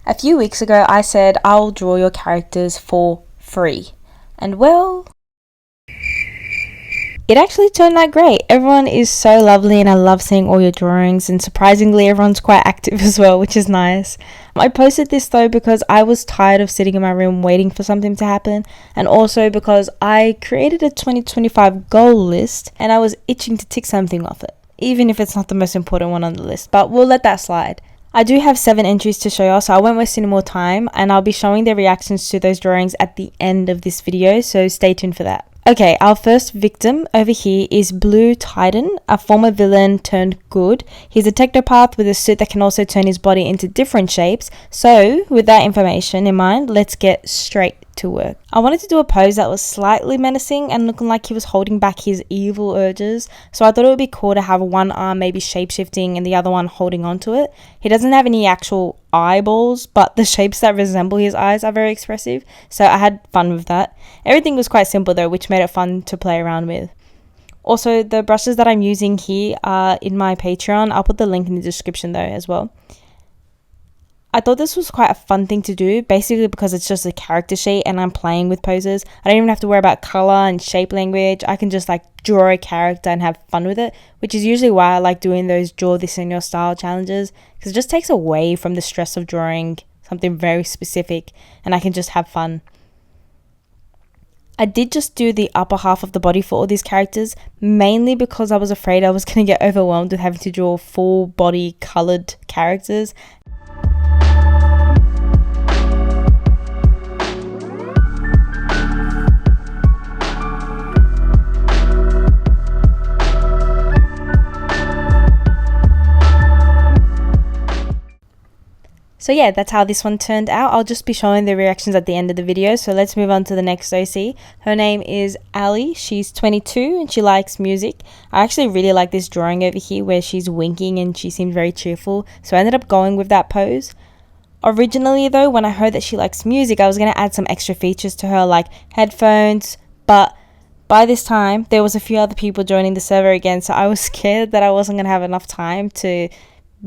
A few weeks ago, I said I'll draw your characters for free. And well, it actually turned out great. Everyone is so lovely and I love seeing all your drawings, and surprisingly everyone's quite active as well, which is nice. I posted this though because I was tired of sitting in my room waiting for something to happen, and also because I created a 2025 goal list and I was itching to tick something off it, even if it's not the most important one on the list, but we'll let that slide. I do have 7 entries to show you, so I won't waste any more time, and I'll be showing their reactions to those drawings at the end of this video, so stay tuned for that. Okay, our first victim over here is Blue Titan, a former villain turned good. He's a technopath with a suit that can also turn his body into different shapes. So, with that information in mind, let's get straight to work. I wanted to do a pose that was slightly menacing and looking like he was holding back his evil urges. So I thought it would be cool to have one arm maybe shape-shifting and the other one holding onto it. He doesn't have any actual eyeballs, but the shapes that resemble his eyes are very expressive. So I had fun with that. Everything was quite simple though, which made it fun to play around with. Also, the brushes that I'm using here are in my Patreon. I'll put the link in the description though as well. I thought this was quite a fun thing to do, basically because it's just a character sheet and I'm playing with poses. I don't even have to worry about color and shape language. I can just like draw a character and have fun with it, which is usually why I like doing those draw this in your style challenges, because it just takes away from the stress of drawing something very specific and I can just have fun. I did just do the upper half of the body for all these characters, mainly because I was afraid I was going to get overwhelmed with having to draw full body colored characters. So yeah, that's how this one turned out. I'll just be showing the reactions at the end of the video. So let's move on to the next OC. Her name is Ali. She's 22 and she likes music. I actually really like this drawing over here where she's winking and she seemed very cheerful. So I ended up going with that pose. Originally though, when I heard that she likes music, I was going to add some extra features to her like headphones. But by this time, there was a few other people joining the server again. So I was scared that I wasn't going to have enough time to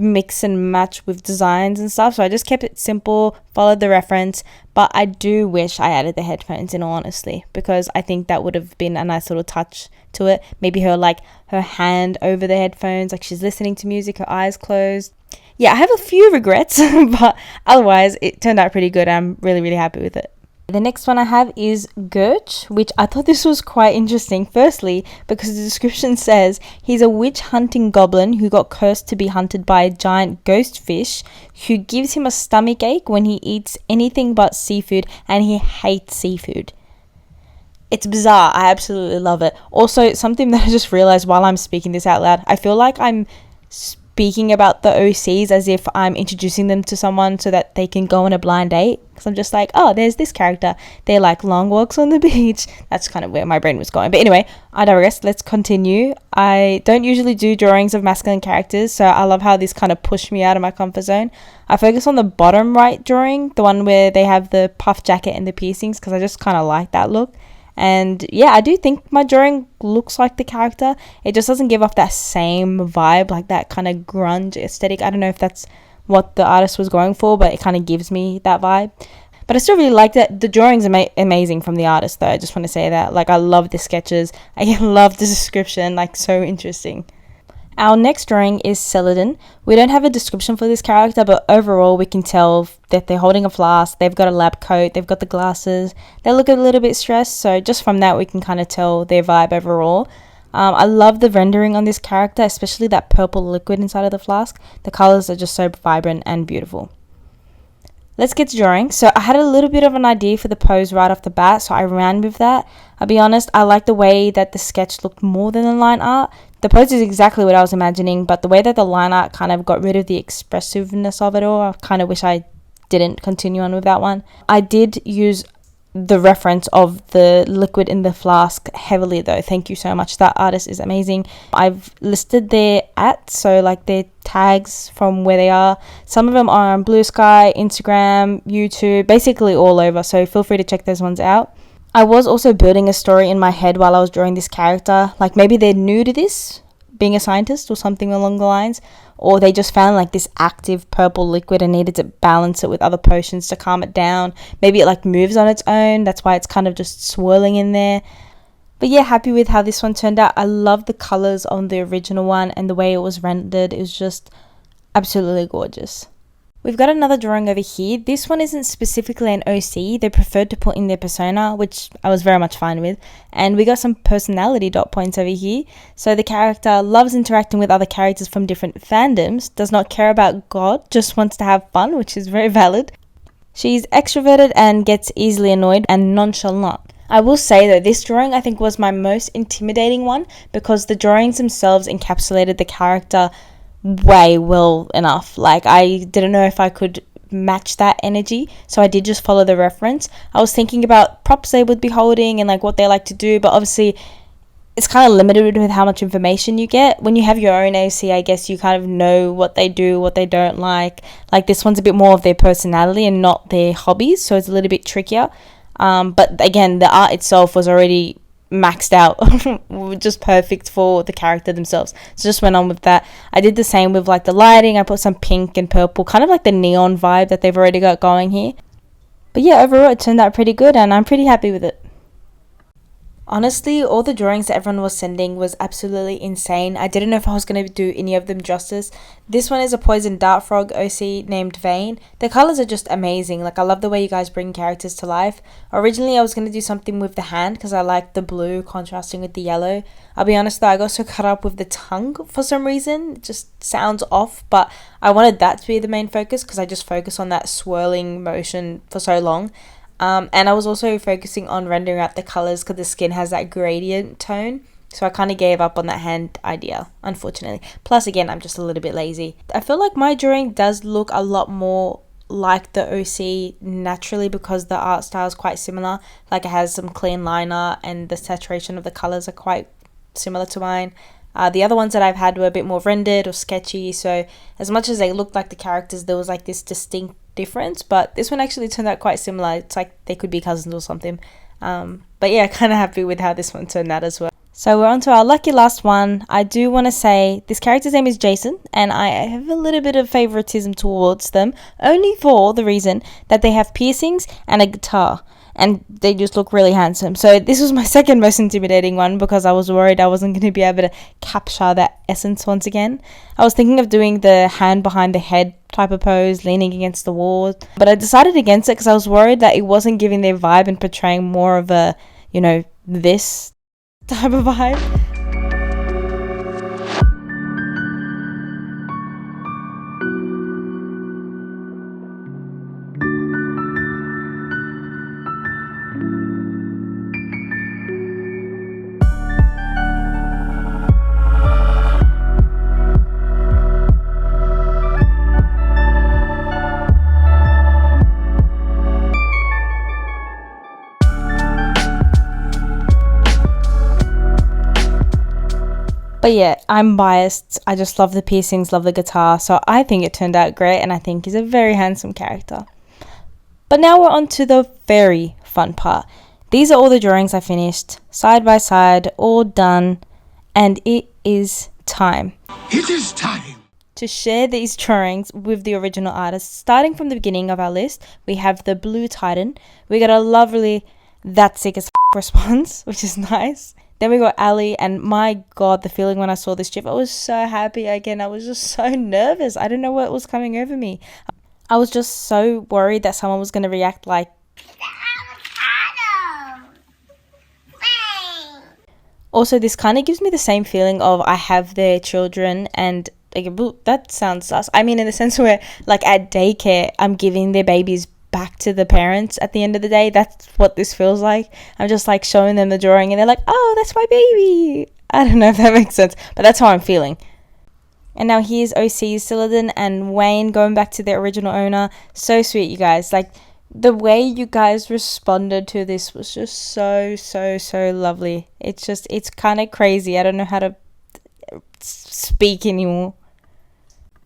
mix and match with designs and stuff, so I just kept it simple, followed the reference. But I do wish I added the headphones in all honesty, because I think that would have been a nice little touch to it. Maybe her hand over the headphones, like she's listening to music, her eyes closed. Yeah, I have a few regrets but otherwise it turned out pretty good. I'm really happy with it. The next one I have is Gertch, which I thought this was quite interesting. Firstly, because the description says he's a witch hunting goblin who got cursed to be hunted by a giant ghost fish who gives him a stomach ache when he eats anything but seafood, and he hates seafood. It's bizarre. I absolutely love it. Also, something that I just realized while I'm speaking this out loud, I feel like I'm speaking about the OCs as if I'm introducing them to someone so that they can go on a blind date, because I'm just like, oh, there's this character, they like long walks on the beach. That's kind of where my brain was going, but anyway, I digress. Let's continue. I don't usually do drawings of masculine characters, so I love how this kind of pushed me out of my comfort zone. I focus on the bottom right drawing, the one where they have the puff jacket and the piercings, because I just kind of like that look. And yeah, I do think my drawing looks like the character. It just doesn't give off that same vibe, like that kind of grunge aesthetic. I don't know if that's what the artist was going for, but it kind of gives me that vibe. But I still really like that. The drawing's amazing from the artist though. I just want to say that. Like, I love the sketches. I love the description, like so interesting. Our next drawing is Celadon. We don't have a description for this character, but overall we can tell that they're holding a flask, they've got a lab coat, they've got the glasses, they look a little bit stressed, so just from that we can kind of tell their vibe overall. I love the rendering on this character, especially that purple liquid inside of the flask. The colors are just so vibrant and beautiful. Let's get to drawing. So I had a little bit of an idea for the pose right off the bat, so I ran with that. I'll be honest, I like the way that the sketch looked more than the line art. The pose is exactly what I was imagining, but the way that the line art kind of got rid of the expressiveness of it all, I kind of wish I didn't continue on with that one. I did use the reference of the liquid in the flask heavily though. Thank you so much. That artist is amazing. I've listed their so like their tags from where they are. Some of them are on Blue Sky, Instagram, YouTube, basically all over, so feel free to check those ones out. I was also building a story in my head while I was drawing this character, like maybe they're new to this, being a scientist or something along the lines, or they just found like this active purple liquid and needed to balance it with other potions to calm it down. Maybe it like moves on its own, that's why it's kind of just swirling in there. But yeah, happy with how this one turned out. I love the colors on the original one and the way it was rendered. It was just absolutely gorgeous. We've got another drawing over here. This one isn't specifically an OC. They preferred to put in their persona, which I was very much fine with. And we got some personality dot points over here. So the character loves interacting with other characters from different fandoms, does not care about God, just wants to have fun, which is very valid. She's extroverted and gets easily annoyed and nonchalant. I will say that this drawing I think was my most intimidating one because the drawings themselves encapsulated the character way well enough. Like, I didn't know if I could match that energy, so I did just follow the reference. I was thinking about props they would be holding and like what they like to do, but obviously it's kind of limited with how much information you get. When you have your own AC, I guess you kind of know what they do, what they don't like. Like, this one's a bit more of their personality and not their hobbies, so it's a little bit trickier. But again, the art itself was already maxed out, just perfect for the character themselves, so just went on with that. I did the same with like the lighting. I put some pink and purple, kind of like the neon vibe that they've already got going here. But yeah, overall it turned out pretty good and I'm pretty happy with it. Honestly, all the drawings that everyone was sending was absolutely insane. I didn't know if I was going to do any of them justice. This one is a poison dart frog OC named Vane. The colors are just amazing. Like, I love the way you guys bring characters to life. Originally, I was going to do something with the hand because I like the blue contrasting with the yellow. I'll be honest though, I got so caught up with the tongue for some reason. It just sounds off, but I wanted that to be the main focus because I just focus on that swirling motion for so long. And I was also focusing on rendering out the colors because the skin has that gradient tone. So I kind of gave up on that hand idea, unfortunately. Plus, again, I'm just a little bit lazy. I feel like my drawing does look a lot more like the OC naturally because the art style is quite similar. Like, it has some clean line art and the saturation of the colors are quite similar to mine. The other ones that I've had were a bit more rendered or sketchy. So as much as they looked like the characters, there was like this distinct difference, but this one actually turned out quite similar. It's like they could be cousins or something. But yeah, kind of happy with how this one turned out as well. So we're on to our lucky last one. I do want to say this character's name is Jason, and I have a little bit of favoritism towards them, only for the reason that they have piercings and a guitar, and they just look really handsome. So this was my second most intimidating one because I was worried I wasn't going to be able to capture that essence once again. I was thinking of doing the hand behind the head type of pose, leaning against the wall, but I decided against it because I was worried that it wasn't giving their vibe and portraying more of a, you know, this type of vibe. But yeah, I'm biased. I just love the piercings, love the guitar. So I think it turned out great and I think he's a very handsome character. But now we're on to the very fun part. These are all the drawings I finished, side by side, all done. And it is time. It is time To share these drawings with the original artist. Starting from the beginning of our list, we have the Blue Titan. We got a lovely, that's sick as response, which is nice. Then we got Ali, and my god, the feeling when I saw this GIF, I was so happy again. I was just so nervous. I don't know what was coming over me. I was just so worried that someone was going to react like, also, this kind of gives me the same feeling of I have their children and like, that sounds sus. I mean, in the sense where like at daycare, I'm giving their babies back to the parents at the end of the day. That's what this feels like. I'm just like showing them the drawing and they're like, oh, that's my baby. I don't know if that makes sense, but that's how I'm feeling. And now here's OC's Siladin and Wayne going back to their original owner. So sweet, you guys. Like, the way you guys responded to this was just so lovely. It's kind of crazy. I don't know how to speak anymore.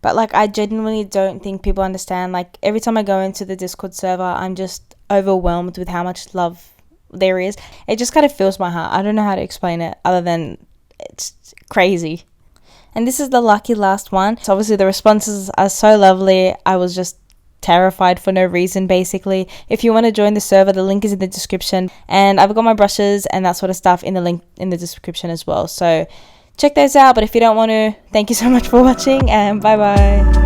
But like, I genuinely don't think people understand. Like, every time I go into the Discord server, I'm just overwhelmed with how much love there is. It just kind of fills my heart. I don't know how to explain it other than it's crazy. And this is the lucky last one. So obviously the responses are so lovely. I was just terrified for no reason, basically. If you want to join the server, the link is in the description, and I've got my brushes and that sort of stuff in the link in the description as well, so check those out. But if you don't want to, thank you so much for watching, and bye bye.